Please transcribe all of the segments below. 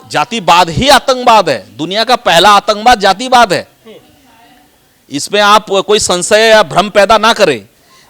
जातिवाद ही आतंकवाद है। दुनिया का पहला आतंकवाद जातिवाद है। इसमें आप कोई संशय या भ्रम पैदा ना करें।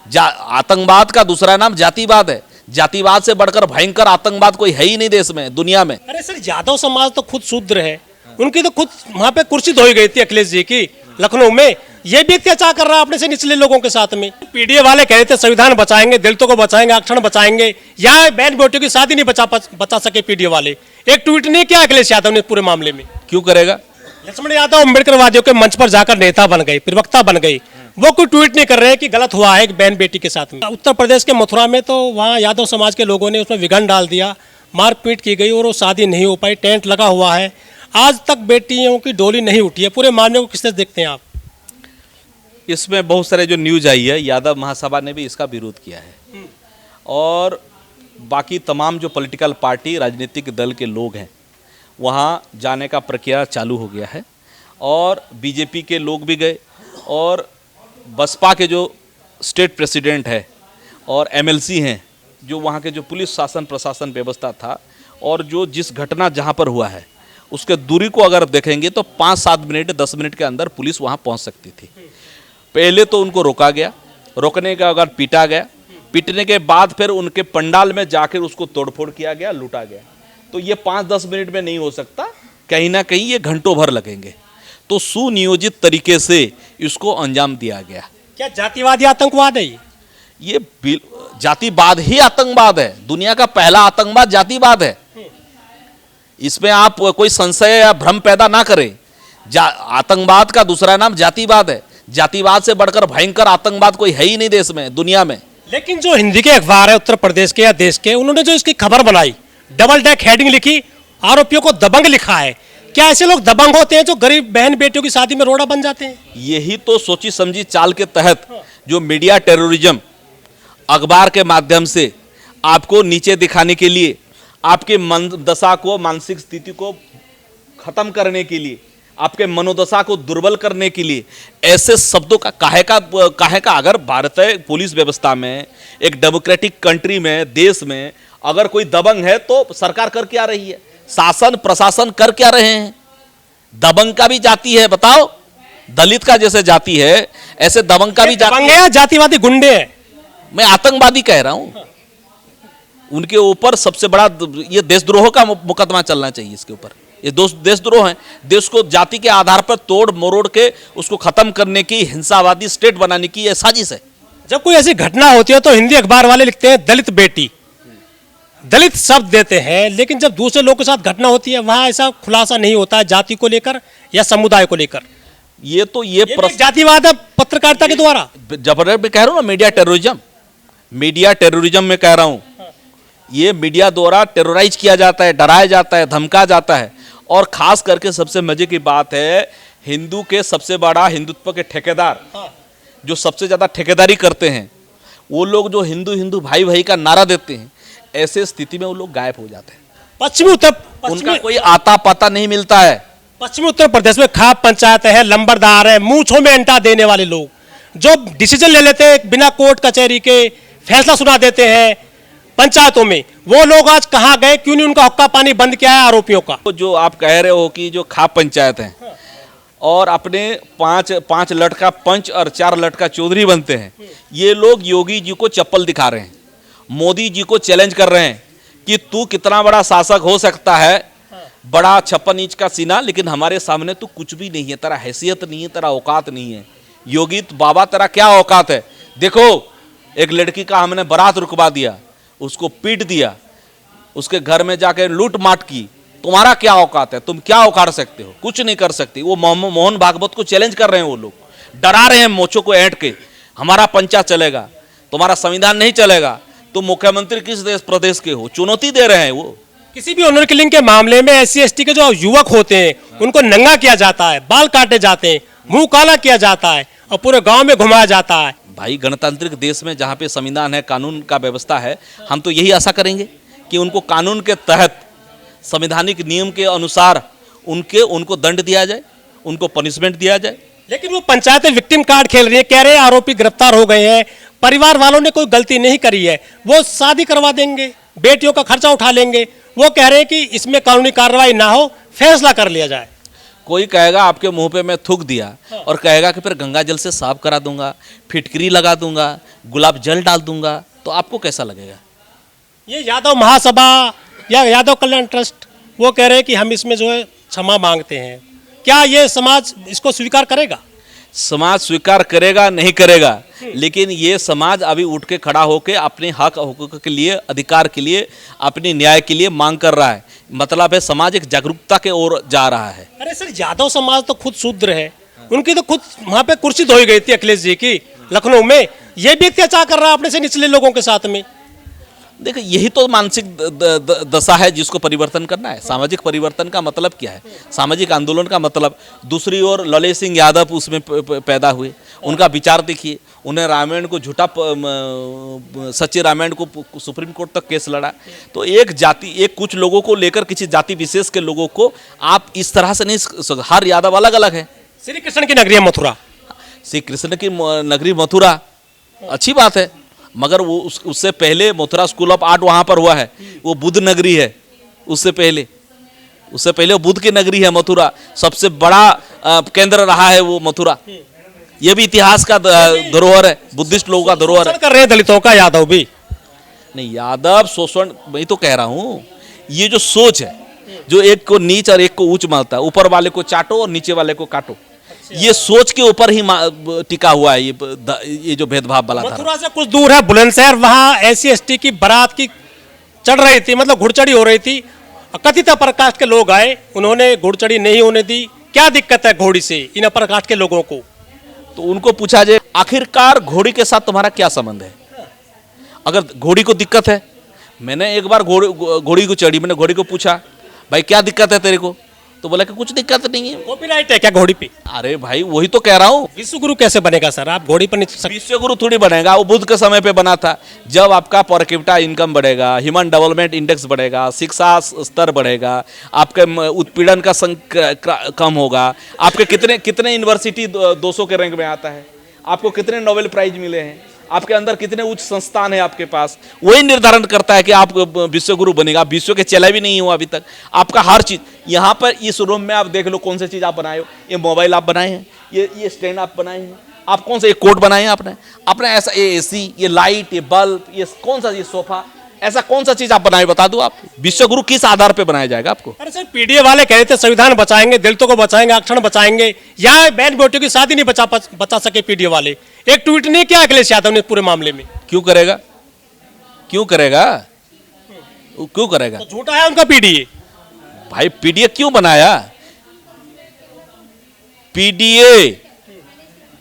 आतंकवाद का दूसरा नाम जातिवाद है। जातिवाद से बढ़कर भयंकर आतंकवाद कोई है ही नहीं देश में, दुनिया में। अरे सर, यादव समाज तो खुद शूद्र है, उनकी तो खुद वहां पे कुर्सी धोई गई थी अखिलेश जी की लखनऊ में। ये भी अत्याचार कर रहा है अपने से निचले लोगों के साथ में। पीडीए वाले कह रहे थे संविधान बचाएंगे, दलितों को बचाएंगे, आरक्षण बचाएंगे, या बहन बेटियों की शादी नहीं बचा सके पीडीए वाले। एक ट्वीट नहीं किया अखिलेश यादव ने पूरे मामले में। क्यों करेगा? लक्ष्मण यादव अम्बेडकर वादियों के मंच पर जाकर नेता बन गए, प्रवक्ता बन गए। वो कोई ट्वीट नहीं कर रहे कि गलत हुआ है एक बहन बेटी के साथ में। उत्तर प्रदेश के मथुरा में तो वहाँ यादव समाज के लोगों ने उसमें विघन डाल दिया, मारपीट की गई और वो शादी नहीं हो पाई। टेंट लगा हुआ है, आज तक बेटियों की डोली नहीं उठी है। पूरे मामले को किस तरह देखते हैं आप? इसमें बहुत सारे जो न्यूज आई है, यादव महासभा ने भी इसका विरोध किया है और बाकी तमाम जो पॉलिटिकल पार्टी राजनीतिक दल के लोग हैं वहाँ जाने का प्रक्रिया चालू हो गया है और बीजेपी के लोग भी गए और बसपा के जो स्टेट प्रेसिडेंट है और एमएलसी हैं, जो वहाँ के जो पुलिस शासन प्रशासन व्यवस्था था और जो जिस घटना जहाँ पर हुआ है उसके दूरी को अगर देखेंगे तो 5-7 मिनट 10 मिनट के अंदर पुलिस वहाँ पहुँच सकती थी। पहले तो उनको रोका गया, रोकने के बाद पीटा गया, पीटने के बाद फिर उनके पंडाल में जाकर उसको तोड़फोड़ किया गया, लूटा गया। तो ये 5-10 मिनट में नहीं हो सकता, कहीं ना कहीं ये घंटों भर लगेंगे। तो सुनियोजित तरीके से इसको अंजाम दिया गया। क्या जातिवादी आतंकवाद है ये जातिवाद ही आतंकवाद है। दुनिया का पहला आतंकवाद जातिवाद है। इसमें आप कोई संशय या भ्रम पैदा ना करें। आतंकवाद का दूसरा नाम जातिवाद है। जातिवाद से बढ़कर भयंकर आतंकवाद कोई है ही नहीं देश में, दुनिया में। लेकिन जो हिंदी के अखबार है उत्तर प्रदेश के या देश के, उन्होंने जो इसकी खबर बनाई, डबल डेक हेडिंग लिखी, आरोपियों को दबंग लिखा है। क्या ऐसे लोग दबंग होते हैं जो गरीब बहन बेटियों की शादी में रोड़ा बन जाते हैं? यही तो सोची समझी चाल के तहत जो मीडिया टेररिज्म अखबार के माध्यम से आपको नीचे दिखाने के लिए, आपके मन दशा को, मानसिक स्थिति को खत्म करने के लिए, आपके मनोदशा को दुर्बल करने के लिए ऐसे शब्दों का काहे का अगर भारतीय पुलिस व्यवस्था में, एक डेमोक्रेटिक कंट्री में, देश में अगर कोई दबंग है तो सरकार कर क्या रही है? शासन प्रशासन कर क्या रहे हैं? दबंग का भी जाति है, बताओ। दलित का जैसे जाति है ऐसे दबंग का भी जाति है। जातिवादी गुंडे हैं। मैं आतंकवादी कह रहा हूं। उनके ऊपर सबसे बड़ा ये देशद्रोह का मुकदमा चलना चाहिए। इसके ऊपर ये देशद्रोह है। देश को जाति के आधार पर तोड़ मरोड़ के उसको खत्म करने की, हिंसावादी स्टेट बनाने की यह साजिश है। जब कोई ऐसी घटना होती है तो हिंदी अखबार वाले लिखते हैं दलित बेटी, दलित शब्द देते हैं, लेकिन जब दूसरे लोगों के साथ घटना होती है वहां ऐसा खुलासा नहीं होता है जाति को लेकर या समुदाय को लेकर। ये जातिवाद है पत्रकारिता के द्वारा। जब मैं कह रहा हूं ना मीडिया टेररिज्म में कह रहा हूं, ये मीडिया द्वारा टेरराइज किया जाता है, डराया जाता है, धमका जाता है। और खास करके सबसे मजे की बात है, हिंदू के सबसे बड़ा हिंदुत्व के ठेकेदार जो सबसे ज्यादा ठेकेदारी करते हैं, वो लोग जो हिंदू हिंदू भाई भाई का नारा देते हैं, ऐसे स्थिति में वो लोग गायब हो जाते हैं। उनका कोई आता पता नहीं मिलता है। पश्चिमी उत्तर प्रदेश में खाप पंचायत है, लंबरदार है, मूंछों में अंटा देने वाले लोग जो डिसीजन ले लेते हैं बिना कोर्ट कचहरी के, फैसला सुना देते हैं पंचायतों में, वो लोग आज कहां गए? क्यों नहीं उनका हुक्का पानी बंद किया है आरोपियों का? जो आप कह रहे हो कि जो खाप पंचायत है और अपने 5 लटका पंच और 4 लटका चौधरी बनते हैं, ये लोग योगी जी को चप्पल दिखा रहे हैं, मोदी जी को चैलेंज कर रहे हैं कि तू कितना बड़ा शासक हो सकता है, बड़ा 56 इंच का सीना, लेकिन हमारे सामने तू कुछ भी नहीं है, तेरा हैसियत नहीं है, तेरा औकात नहीं है। योगी बाबा तेरा क्या औकात है? देखो, एक लड़की का हमने बारात रुकवा दिया, उसको पीट दिया, उसके घर में जाके लूट माट की, तुम्हारा क्या औकात है? तुम क्या उखाड़ सकते हो? कुछ नहीं कर सकती। वो मोहन भागवत को चैलेंज कर रहे हैं, वो लोग डरा रहे हैं मोचों को ऐंठ के, हमारा पंचा चलेगा, तुम्हारा संविधान नहीं चलेगा, तुम मुख्यमंत्री किस देश प्रदेश के हो? चुनौती दे रहे हैं वो। किसी भी ऑनर किलिंग के मामले में SC ST के जो युवक होते हैं उनको नंगा किया जाता है, बाल काटे जाते हैं, मुंह काला किया जाता है और पूरे गांव में घुमाया जाता है। भाई, गणतांत्रिक देश में जहाँ पे संविधान है, कानून का व्यवस्था है, हम तो यही आशा करेंगे कि उनको कानून के तहत, संवैधानिक नियम के अनुसार उनको दंड दिया जाए, उनको पनिशमेंट दिया जाए। लेकिन वो पंचायतें विक्टिम कार्ड खेल रही है, कह रहे हैं आरोपी गिरफ्तार हो गए हैं, परिवार वालों ने कोई गलती नहीं करी है, वो शादी करवा देंगे, बेटियों का खर्चा उठा लेंगे, वो कह रहे हैं कि इसमें कानूनी कार्रवाई ना हो, फैसला कर लिया जाए। कोई कहेगा आपके मुंह पे मैं थूक दिया और कहेगा कि फिर गंगा जल से साफ करा दूंगा, फिटकरी लगा दूंगा, गुलाब जल डाल दूंगा, तो आपको कैसा लगेगा? ये यादव महासभा या यादव कल्याण ट्रस्ट वो कह रहे हैं कि हम इसमें जो है क्षमा मांगते हैं। क्या ये समाज इसको स्वीकार करेगा? समाज स्वीकार करेगा नहीं करेगा, लेकिन ये समाज अभी उठ के खड़ा होकर अपने हक हकूक के लिए, अधिकार के लिए, अपनी न्याय के लिए मांग कर रहा है। मतलब है समाज एक जागरूकता के ओर जा रहा है। अरे सर, यादव समाज तो खुद शूद्र है, उनकी तो खुद वहां पे कुर्सी धोई गई थी अखिलेश जी की लखनऊ में। ये भी अत्याचार कर रहा है अपने से निचले लोगों के साथ में। देखिए, यही तो मानसिक दशा है जिसको परिवर्तन करना है। सामाजिक परिवर्तन का मतलब क्या है? सामाजिक आंदोलन का मतलब, दूसरी ओर ललित सिंह यादव उसमें पैदा हुए, उनका विचार देखिए। उन्हें रामायण को झूठा, सच्चे रामायण को सुप्रीम कोर्ट तक केस लड़ा। तो एक जाति, एक कुछ लोगों को लेकर, किसी जाति विशेष के लोगों को आप इस तरह से नहीं, हर यादव अलग अलग है। श्री कृष्ण की नगरी है मथुरा, श्री कृष्ण की नगरी मथुरा, अच्छी बात है, मगर वो उससे पहले मथुरा स्कूल ऑफ आर्ट वहाँ पर हुआ है, वो बुद्ध नगरी है। उससे पहले वो बुद्ध की नगरी है मथुरा, सबसे बड़ा केंद्र रहा है वो मथुरा। ये भी इतिहास का धरोहर है, बुद्धिस्ट लोगों का धरोहर है। कर रहे हैं दलितों का यादव भी। नहीं, यादव शोषण, मैं तो कह रहा हूँ, ये जो सोच है, जो एक को नीच और एक को ऊंच मानता है, ऊपर वाले को चाटो और नीचे वाले को काटो, ये सोच के ऊपर ही टिका हुआ है ये जो भेदभाव वाला था। मथुरा से कुछ दूर है बुलंदशहर, वहाँ SC/ST की बारात की चढ़ रही थी, मतलब घुड़चढ़ी हो रही थी। कथित अपर कास्ट के लोग आए, उन्होंने घुड़चढ़ी नहीं होने दी। क्या दिक्कत है घोड़ी से इन अपर कास्ट के लोगों को? तो उनको पूछा जाए, आखिरकार घोड़ी के साथ तुम्हारा क्या संबंध है? अगर घोड़ी को दिक्कत है, मैंने एक बार घोड़ी को चढ़ी, मैंने घोड़ी को पूछा, भाई क्या दिक्कत है तेरे को? तो बोला कि कुछ दिक्कत नहीं है। कॉपीराइट है क्या घोड़ी पे? अरे भाई, वही तो कह रहा हूँ। विश्व गुरु कैसे बनेगा सर? आप घोड़ी पर नहीं चढ़ सकते। विश्व गुरु थोड़ी बनेगा, वो बुद्ध के समय पे बना था। जब आपका पर कैपिटा इनकम बढ़ेगा, ह्यूमन डेवलपमेंट इंडेक्स बढ़ेगा, शिक्षा स्तर बढ़ेगा, आपके उत्पीड़न का कम होगा, आपके कितने यूनिवर्सिटी 200 के रैंक में आता है, आपको कितने नोबेल प्राइज मिले हैं, आपके अंदर कितने उच्च संस्थान है आपके पास, वही निर्धारण करता है कि आप विश्व गुरु बनेगा। विश्व के चेला भी नहीं हुआ अभी तक। आपका हर चीज यहाँ पर इस रूम में आप देख लो, कौन सी चीज आप बनाए हो। ये मोबाइल आप बनाए हैं, ये स्टैंड आप बनाए हैं, आप कौन सा ये कोट बनाए हैं आपने ऐसा, ये AC, ये लाइट, ये बल्ब, ये कौन सा, ये सोफा, ऐसा कौन सा चीज आप बनाए, बता दो आप। विश्व गुरु किस आधार पे बनाया जाएगा आपको? अरे सर, PDA वाले कह रहे थे संविधान बचाएंगे, दलितों को बचाएंगे, आरक्षण बचाएंगे, या बहन बेटियों की शादी नहीं बचा सके PDA वाले। एक ट्वीट नहीं किया अखिलेश यादव ने पूरे मामले में। क्यों करेगा? तो झूठा है उनका PDA। भाई PDA क्यों बनाया? PDA,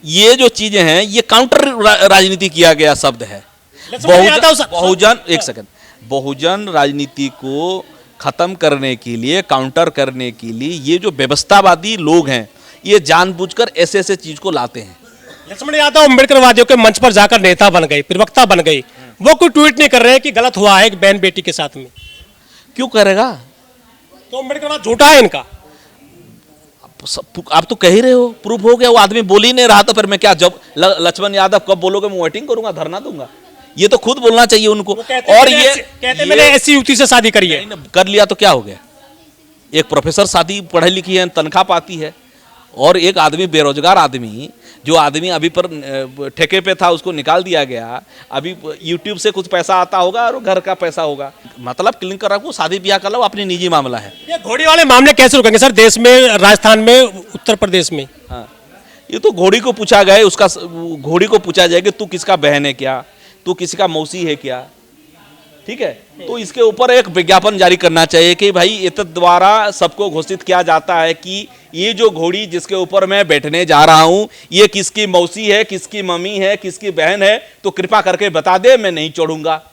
ये जो चीजें हैं, ये काउंटर राजनीति किया गया शब्द है। बहुजन राजनीति को खत्म करने के लिए, काउंटर करने के लिए, ये जो व्यवस्थावादी लोग हैं, ये जानबूझकर ऐसे चीज को लाते हैं। लक्ष्मण यादव अम्बेडकरवादियों के मंच पर जाकर नेता बन गए, प्रवक्ता बन गए। वो कोई ट्वीट नहीं कर रहे हैं कि गलत हुआ है एक बहन बेटी के साथ में। क्यों करेगा? तो अम्बेडकरवाद झूठा है इनका। आप तो कह ही रहे हो, प्रूफ हो गया। वो आदमी बोल ही नहीं रहा, तो फिर मैं क्या, जब लक्ष्मण यादव कब बोलोगे मैं वेटिंग करूंगा, धरना दूंगा? ये तो खुद बोलना चाहिए उनको। और ये कहते मैंने ऐसी युवती से शादी करी है। कर लिया तो क्या हो गया? एक प्रोफेसर शादी, पढ़ी लिखी है, तनख्वाह पाती है, और एक आदमी, बेरोजगार आदमी, जो आदमी अभी पर ठेके पे था, उसको निकाल दिया गया। अभी YouTube से कुछ पैसा आता होगा और घर का पैसा होगा। मतलब क्लिक कर रखो, शादी ब्याह कर लो, अपनी निजी मामला है। ये घोड़ी वाले मामले कैसे रुकेंगे सर देश में, राजस्थान में, उत्तर प्रदेश में? हाँ, ये तो घोड़ी को पूछा गया, घोड़ी को पूछा जाए कि तू किसका बहन है क्या, तू किसी का मौसी है क्या, ठीक है? तो इसके ऊपर एक विज्ञापन जारी करना चाहिए कि भाई इस द्वारा सबको घोषित किया जाता है कि ये जो घोड़ी जिसके ऊपर मैं बैठने जा रहा हूं, ये किसकी मौसी है, किसकी मम्मी है, किसकी बहन है, तो कृपा करके बता दे, मैं नहीं छोड़ूंगा।